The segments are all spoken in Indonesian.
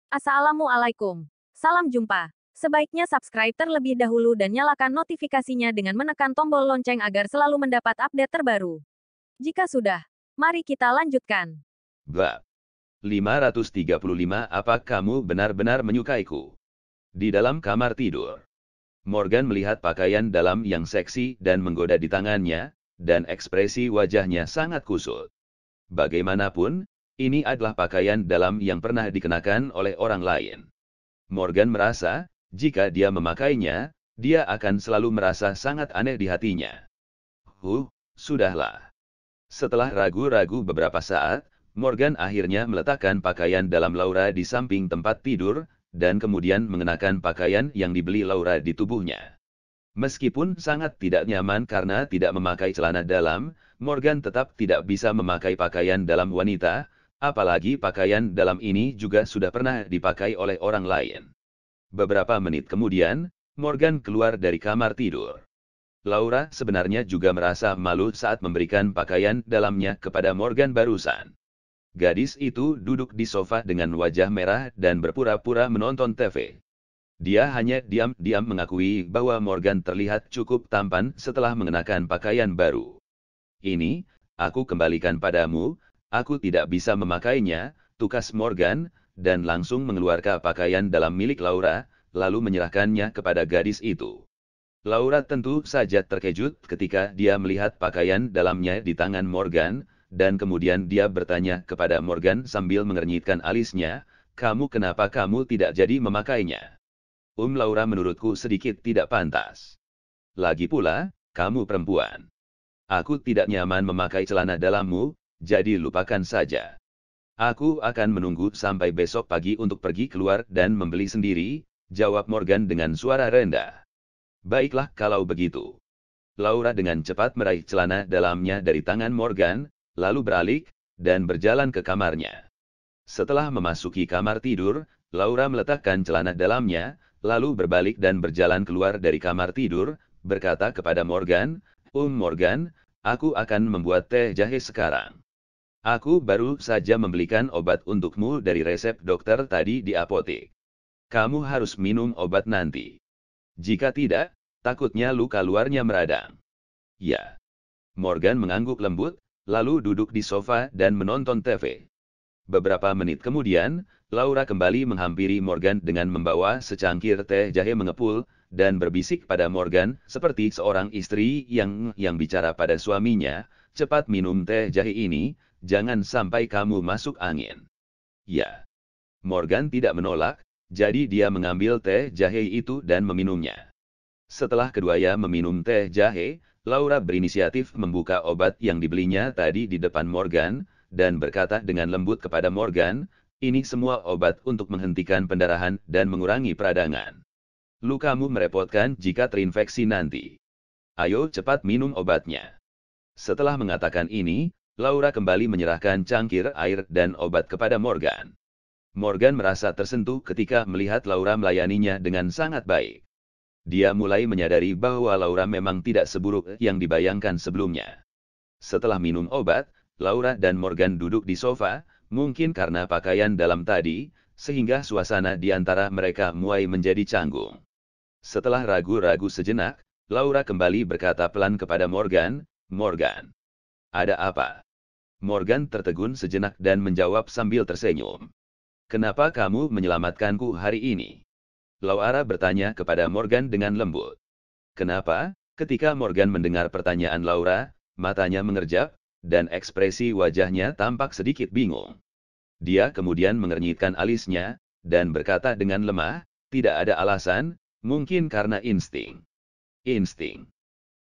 Assalamualaikum. Salam jumpa. Sebaiknya subscribe terlebih dahulu dan nyalakan notifikasinya dengan menekan tombol lonceng agar selalu mendapat update terbaru. Jika sudah, mari kita lanjutkan. Bab 535. Apa kamu benar-benar menyukaiku? Di dalam kamar tidur, Morgan melihat pakaian dalam yang seksi dan menggoda di tangannya, dan ekspresi wajahnya sangat kusut. Bagaimanapun, ini adalah pakaian dalam yang pernah dikenakan oleh orang lain. Morgan merasa, jika dia memakainya, dia akan selalu merasa sangat aneh di hatinya. Sudahlah. Setelah ragu-ragu beberapa saat, Morgan akhirnya meletakkan pakaian dalam Laura di samping tempat tidur, dan kemudian mengenakan pakaian yang dibeli Laura di tubuhnya. Meskipun sangat tidak nyaman karena tidak memakai celana dalam, Morgan tetap tidak bisa memakai pakaian dalam wanita, apalagi pakaian dalam ini juga sudah pernah dipakai oleh orang lain. Beberapa menit kemudian, Morgan keluar dari kamar tidur. Laura sebenarnya juga merasa malu saat memberikan pakaian dalamnya kepada Morgan barusan. Gadis itu duduk di sofa dengan wajah merah dan berpura-pura menonton TV. Dia hanya diam-diam mengakui bahwa Morgan terlihat cukup tampan setelah mengenakan pakaian baru. Ini, aku kembalikan padamu, aku tidak bisa memakainya, tukas Morgan, dan langsung mengeluarkan pakaian dalam milik Laura, lalu menyerahkannya kepada gadis itu. Laura tentu saja terkejut ketika dia melihat pakaian dalamnya di tangan Morgan, dan kemudian dia bertanya kepada Morgan sambil mengernyitkan alisnya, kenapa kamu tidak jadi memakainya? Laura menurutku sedikit tidak pantas. Lagi pula, kamu perempuan. Aku tidak nyaman memakai celana dalammu, jadi lupakan saja. Aku akan menunggu sampai besok pagi untuk pergi keluar dan membeli sendiri, jawab Morgan dengan suara rendah. Baiklah kalau begitu. Laura dengan cepat meraih celana dalamnya dari tangan Morgan, lalu beralik, dan berjalan ke kamarnya. Setelah memasuki kamar tidur, Laura meletakkan celana dalamnya, lalu berbalik dan berjalan keluar dari kamar tidur, berkata kepada Morgan, Morgan, aku akan membuat teh jahe sekarang. Aku baru saja membelikan obat untukmu dari resep dokter tadi di apotek. Kamu harus minum obat nanti. Jika tidak, takutnya luka luarnya meradang. Ya. Morgan mengangguk lembut, lalu duduk di sofa dan menonton TV. Beberapa menit kemudian, Laura kembali menghampiri Morgan dengan membawa secangkir teh jahe mengepul, dan berbisik pada Morgan seperti seorang istri yang bicara pada suaminya, cepat minum teh jahe ini, jangan sampai kamu masuk angin. Ya. Morgan tidak menolak, jadi dia mengambil teh jahe itu dan meminumnya. Setelah keduanya meminum teh jahe, Laura berinisiatif membuka obat yang dibelinya tadi di depan Morgan, dan berkata dengan lembut kepada Morgan, ini semua obat untuk menghentikan pendarahan dan mengurangi peradangan. Lukamu merepotkan jika terinfeksi nanti. Ayo cepat minum obatnya. Setelah mengatakan ini, Laura kembali menyerahkan cangkir air dan obat kepada Morgan. Morgan merasa tersentuh ketika melihat Laura melayaninya dengan sangat baik. Dia mulai menyadari bahwa Laura memang tidak seburuk yang dibayangkan sebelumnya. Setelah minum obat, Laura dan Morgan duduk di sofa, mungkin karena pakaian dalam tadi, sehingga suasana di antara mereka mulai menjadi canggung. Setelah ragu-ragu sejenak, Laura kembali berkata pelan kepada Morgan, Morgan. Ada apa? Morgan tertegun sejenak dan menjawab sambil tersenyum. Kenapa kamu menyelamatkanku hari ini? Laura bertanya kepada Morgan dengan lembut. Kenapa? Ketika Morgan mendengar pertanyaan Laura, matanya mengerjap, dan ekspresi wajahnya tampak sedikit bingung. Dia kemudian mengernyitkan alisnya, dan berkata dengan lemah, tidak ada alasan, mungkin karena insting. Insting.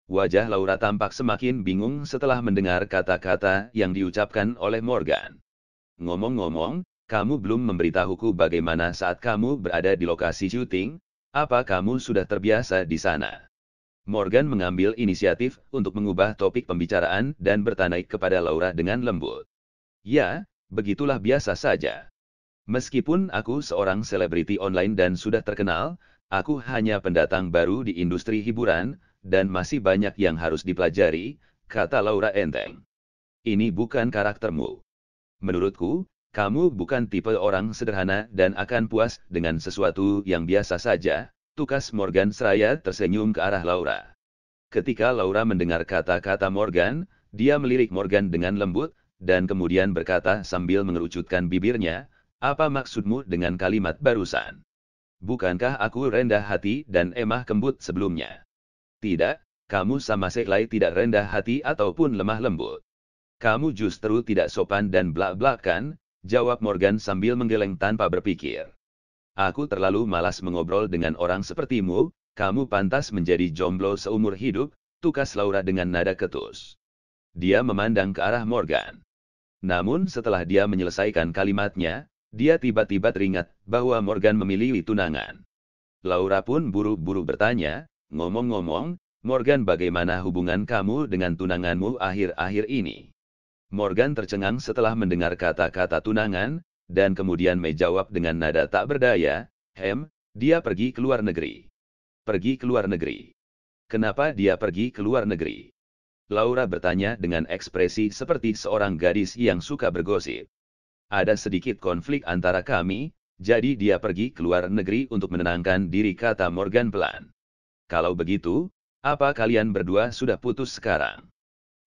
Wajah Laura tampak semakin bingung setelah mendengar kata-kata yang diucapkan oleh Morgan. Ngomong-ngomong, kamu belum memberitahuku bagaimana saat kamu berada di lokasi syuting, apa kamu sudah terbiasa di sana? Morgan mengambil inisiatif untuk mengubah topik pembicaraan dan bertanya kepada Laura dengan lembut. Ya, begitulah biasa saja. Meskipun aku seorang selebriti online dan sudah terkenal, aku hanya pendatang baru di industri hiburan, dan masih banyak yang harus dipelajari, kata Laura enteng. Ini bukan karaktermu. Menurutku, Kamu bukan tipe orang sederhana dan akan puas dengan sesuatu yang biasa saja, tukas Morgan seraya tersenyum ke arah Laura. Ketika Laura mendengar kata-kata Morgan, dia melirik Morgan dengan lembut, dan kemudian berkata sambil mengerucutkan bibirnya, "Apa maksudmu dengan kalimat barusan? Bukankah aku rendah hati dan emah kembut sebelumnya?" "Tidak, kamu sama sekali tidak rendah hati ataupun lemah lembut. Kamu justru tidak sopan dan blak-blak kan?" jawab Morgan sambil menggeleng tanpa berpikir. "Aku terlalu malas mengobrol dengan orang sepertimu, kamu pantas menjadi jomblo seumur hidup," tukas Laura dengan nada ketus. Dia memandang ke arah Morgan. Namun setelah dia menyelesaikan kalimatnya, dia tiba-tiba teringat bahwa Morgan memilih tunangan. Laura pun buru-buru bertanya, "Ngomong-ngomong, Morgan, bagaimana hubungan kamu dengan tunanganmu akhir-akhir ini?" Morgan tercengang setelah mendengar kata-kata tunangan, dan kemudian menjawab dengan nada tak berdaya, "Dia pergi ke luar negeri." "Pergi ke luar negeri? Kenapa dia pergi ke luar negeri?" Laura bertanya dengan ekspresi seperti seorang gadis yang suka bergosip. "Ada sedikit konflik antara kami, jadi dia pergi ke luar negeri untuk menenangkan diri," kata Morgan pelan. "Kalau begitu, apa kalian berdua sudah putus sekarang?"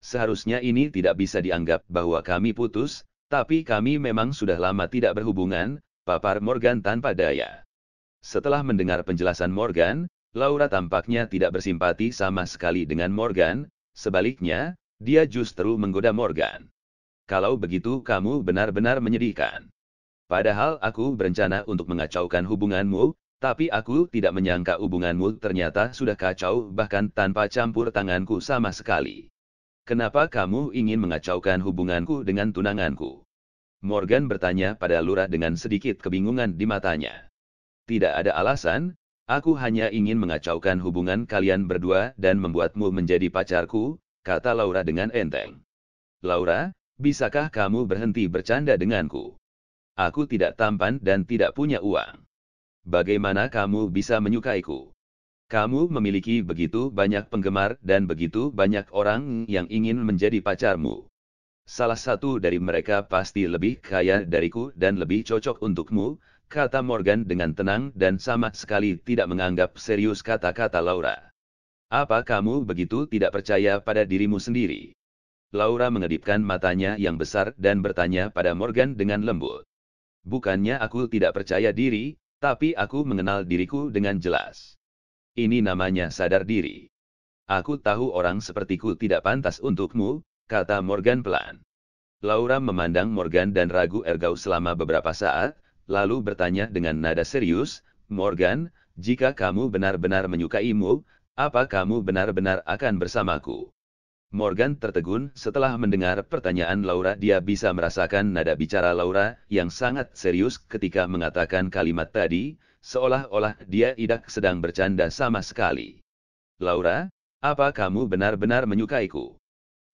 "Seharusnya ini tidak bisa dianggap bahwa kami putus, tapi kami memang sudah lama tidak berhubungan," papar Morgan tanpa daya. Setelah mendengar penjelasan Morgan, Laura tampaknya tidak bersimpati sama sekali dengan Morgan, sebaliknya, dia justru menggoda Morgan. "Kalau begitu kamu benar-benar menyedihkan. Padahal aku berencana untuk mengacaukan hubunganmu, tapi aku tidak menyangka hubunganmu ternyata sudah kacau bahkan tanpa campur tanganku sama sekali. Kenapa kamu ingin mengacaukan hubunganku dengan tunanganku?" Morgan bertanya pada Laura dengan sedikit kebingungan di matanya. "Tidak ada alasan, aku hanya ingin mengacaukan hubungan kalian berdua dan membuatmu menjadi pacarku," kata Laura dengan enteng. "Laura, bisakah kamu berhenti bercanda denganku? Aku tidak tampan dan tidak punya uang. Bagaimana kamu bisa menyukaiku? Kamu memiliki begitu banyak penggemar dan begitu banyak orang yang ingin menjadi pacarmu. Salah satu dari mereka pasti lebih kaya dariku dan lebih cocok untukmu," kata Morgan dengan tenang dan sama sekali tidak menganggap serius kata-kata Laura. "Apa kamu begitu tidak percaya pada dirimu sendiri?" Laura mengedipkan matanya yang besar dan bertanya pada Morgan dengan lembut. "Bukannya aku tidak percaya diri, tapi aku mengenal diriku dengan jelas. Ini namanya sadar diri. Aku tahu orang sepertiku tidak pantas untukmu," kata Morgan pelan. Laura memandang Morgan dan ragu ergau selama beberapa saat, lalu bertanya dengan nada serius, "Morgan, jika kamu benar-benar menyukaimu, apa kamu benar-benar akan bersamaku?" Morgan tertegun setelah mendengar pertanyaan Laura. Dia bisa merasakan nada bicara Laura yang sangat serius ketika mengatakan kalimat tadi, seolah-olah dia tidak sedang bercanda sama sekali. "Laura, apa kamu benar-benar menyukaiku?"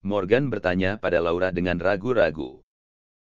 Morgan bertanya pada Laura dengan ragu-ragu.